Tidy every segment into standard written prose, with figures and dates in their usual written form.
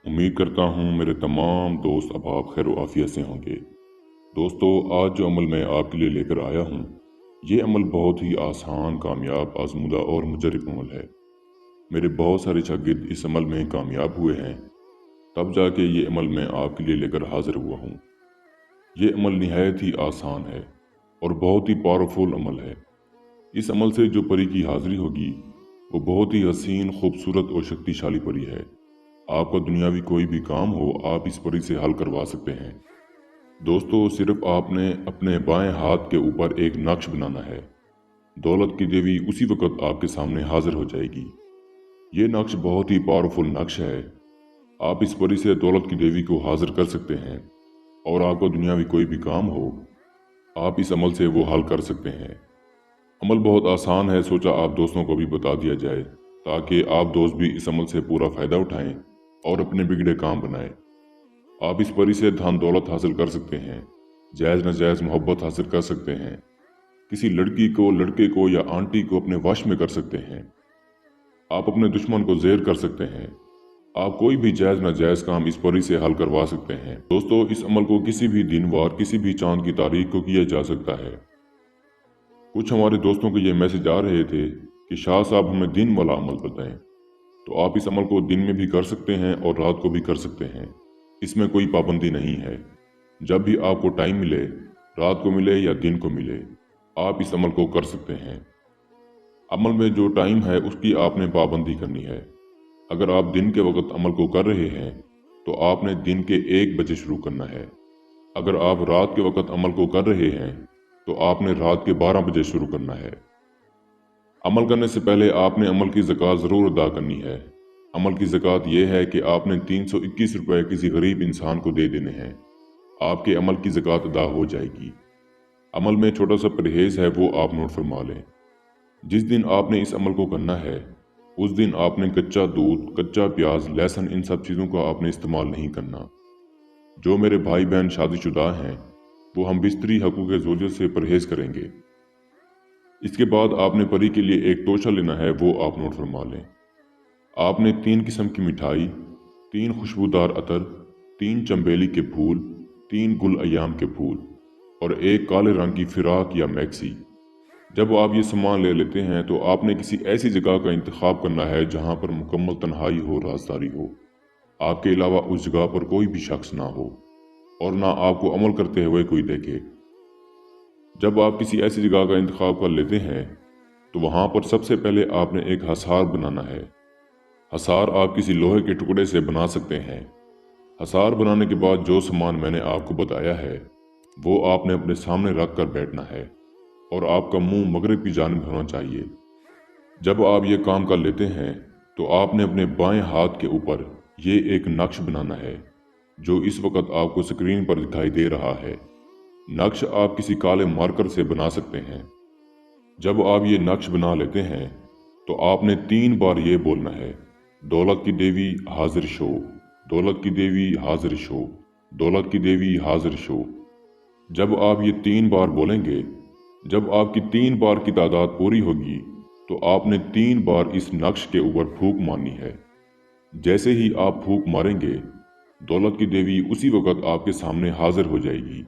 उम्मीद करता हूँ मेरे तमाम दोस्त अब आप खैर आफियत से होंगे। दोस्तों, आज जो अमल मैं आपके लिए लेकर आया हूँ, ये अमल बहुत ही आसान, कामयाब, आजमूदा और मुजरब अमल है। मेरे बहुत सारे शागिर्द इस अमल में कामयाब हुए हैं, तब जाके ये अमल मैं आपके लिए लेकर हाजिर हुआ हूँ। ये अमल निहायत ही आसान है और बहुत ही पावरफुल अमल है। इस अमल से जो परी की हाजिरी होगी वो बहुत ही हसीन, खूबसूरत और शक्तिशाली परी है। आपका दुनियावी कोई भी काम हो, आप इस परी से हल करवा सकते हैं। दोस्तों, सिर्फ आपने अपने बाएं हाथ के ऊपर एक नक्श बनाना है। दौलत की देवी उसी वक्त आपके सामने हाजिर हो जाएगी। ये नक्श बहुत ही पावरफुल नक्श है। आप इस परी से दौलत की देवी को हाजिर कर सकते हैं और आपको दुनियावी कोई भी काम हो, आप इस अमल से वो हल कर सकते हैं। अमल बहुत आसान है, सोचा आप दोस्तों को भी बता दिया जाए ताकि आप दोस्त भी इस अमल से पूरा फ़ायदा उठाएं और अपने बिगड़े काम बनाएं। आप इस परी से धन दौलत हासिल कर सकते हैं, जायज़ नाजायज़ मोहब्बत हासिल कर सकते हैं, किसी लड़की को, लड़के को या आंटी को अपने वश में कर सकते हैं। आप अपने दुश्मन को ज़ेर कर सकते हैं। आप कोई भी जायज़ नाजायज़ काम इस परी से हल करवा सकते हैं। दोस्तों, इस अमल को किसी भी दिन वार, किसी भी चांद की तारीख को किया जा सकता है। कुछ हमारे दोस्तों को ये मैसेज आ रहे थे कि शाह साहब हमें दिन वाला अमल बताएं। तो आप इस अमल को दिन में भी कर सकते हैं और रात को भी कर सकते हैं। इसमें कोई पाबंदी नहीं है। जब भी आपको टाइम मिले, रात को मिले या दिन को मिले, आप इस अमल को कर सकते हैं। अमल में जो टाइम है उसकी आपने पाबंदी करनी है। अगर आप दिन के वक्त अमल को कर रहे हैं तो आपने दिन के 1 बजे शुरू करना है। अगर आप रात के वक्त अमल को कर रहे हैं तो आपने रात के 12 बजे शुरू करना है। अमल करने से पहले आपने अमल की ज़कात ज़रूर अदा करनी है। अमल की ज़कात यह है कि आपने 321 रुपये किसी गरीब इंसान को दे देने हैं। आपके अमल की ज़कात अदा हो जाएगी। अमल में छोटा सा परहेज़ है, वो आप नोट फरमा लें। जिस दिन आपने इस अमल को करना है उस दिन आपने कच्चा दूध, कच्चा प्याज, लहसुन, इन सब चीज़ों का आपने इस्तेमाल नहीं करना। जो मेरे भाई बहन शादीशुदा हैं वो हम बिस्तरी हकूक़ ज़ौजियत से परहेज़ करेंगे। इसके बाद आपने परी के लिए एक तोशा लेना है, वो आप नोट फरमा लें। आपने 3 किस्म की मिठाई, 3 खुशबूदार अतर, 3 चंबेली के फूल, 3 गुल अयाम के फूल और एक काले रंग की फिराक या मैक्सी। जब आप ये सामान ले लेते हैं तो आपने किसी ऐसी जगह का इंतखाब करना है जहाँ पर मुकम्मल तन्हाई हो, राजदारी हो। आपके अलावा उस जगह पर कोई भी शख्स ना हो और ना आपको अमल करते हुए कोई देखे। जब आप किसी ऐसी जगह का इंतखाब कर लेते हैं तो वहाँ पर सबसे पहले आपने एक हसार बनाना है। हसार आप किसी लोहे के टुकड़े से बना सकते हैं। हसार बनाने के बाद जो सामान मैंने आपको बताया है वो आपने अपने सामने रख कर बैठना है और आपका मुंह मगरिब की जानिब होना चाहिए। जब आप ये काम कर लेते हैं तो आपने अपने बाएं हाथ के ऊपर ये एक नक्श बनाना है जो इस वक्त आपको स्क्रीन पर दिखाई दे रहा है। नक्श आप किसी काले मार्कर से बना सकते हैं। जब आप ये नक्श बना लेते हैं तो आपने 3 बार ये बोलना है, दौलत की देवी हाजिर शो, दौलत की देवी हाजिर शो, दौलत की देवी हाजिर शो। जब आप ये 3 बार बोलेंगे, जब आपकी 3 बार की तादाद पूरी होगी तो आपने 3 बार इस नक्श के ऊपर फूंक मारनी है। जैसे ही आप फूंक मारेंगे, दौलत की देवी उसी वक्त आपके सामने हाजिर हो जाएगी।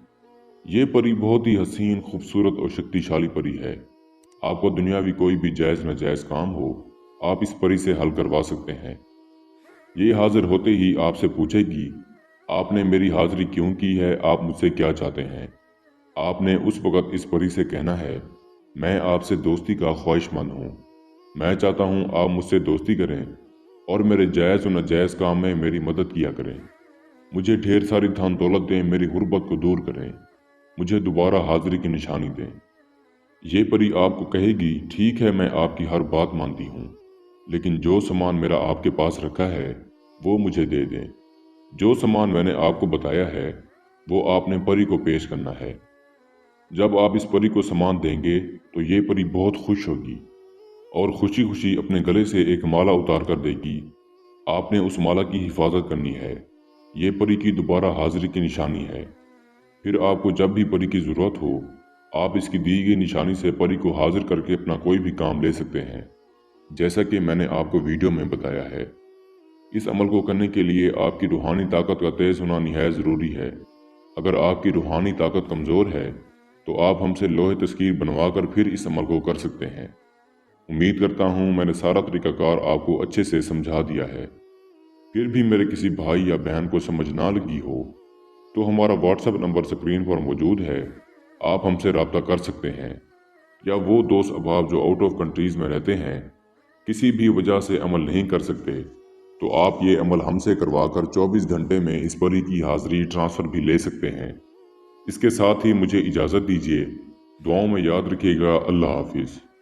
ये परी बहुत ही हसीन, खूबसूरत और शक्तिशाली परी है। आपको दुनियावी कोई भी जायज़ नाजायज़ काम हो, आप इस परी से हल करवा सकते हैं। ये हाजिर होते ही आपसे पूछेगी, आपने मेरी हाजिरी क्यों की है, आप मुझसे क्या चाहते हैं। आपने उस वक्त इस परी से कहना है, मैं आपसे दोस्ती का ख्वाहिशमंद हूँ। मैं चाहता हूँ आप मुझसे दोस्ती करें और मेरे जायज़ और नाजायज़ काम में मेरी मदद किया करें। मुझे ढेर सारी धन दौलत दें, मेरी गुर्बत को दूर करें, मुझे दोबारा हाजिरी की निशानी दें। ये परी आपको कहेगी, ठीक है, मैं आपकी हर बात मानती हूँ, लेकिन जो सामान मेरा आपके पास रखा है वो मुझे दे दें। जो सामान मैंने आपको बताया है वो आपने परी को पेश करना है। जब आप इस परी को सामान देंगे तो ये परी बहुत खुश होगी और खुशी खुशी अपने गले से एक माला उतार कर देगी। आपने उस माला की हिफाजत करनी है। ये परी की दोबारा हाजिरी की निशानी है। फिर आपको जब भी परी की ज़रूरत हो, आप इसकी दी गई निशानी से परी को हाजिर करके अपना कोई भी काम ले सकते हैं, जैसा कि मैंने आपको वीडियो में बताया है। इस अमल को करने के लिए आपकी रूहानी ताकत का तेज़ होना निहायत ज़रूरी है। अगर आपकी रूहानी ताकत कमज़ोर है तो आप हमसे लोहे तस्कीर बनवा कर फिर इस अमल को कर सकते हैं। उम्मीद करता हूँ मैंने सारा तरीक़ाकार आपको अच्छे से समझा दिया है। फिर भी मेरे किसी भाई या बहन को समझ ना लगी हो तो हमारा व्हाट्सएप नंबर स्क्रीन पर मौजूद है, आप हमसे रब्ता कर सकते हैं। या वो दोस्त अहबाब जो आउट ऑफ कंट्रीज़ में रहते हैं, किसी भी वजह से अमल नहीं कर सकते, तो आप ये अमल हमसे करवा कर 24 घंटे में इस परी की हाज़िरी ट्रांसफ़र भी ले सकते हैं। इसके साथ ही मुझे इजाज़त दीजिए। दुआओं में याद रखिएगा। अल्लाह हाफिज़।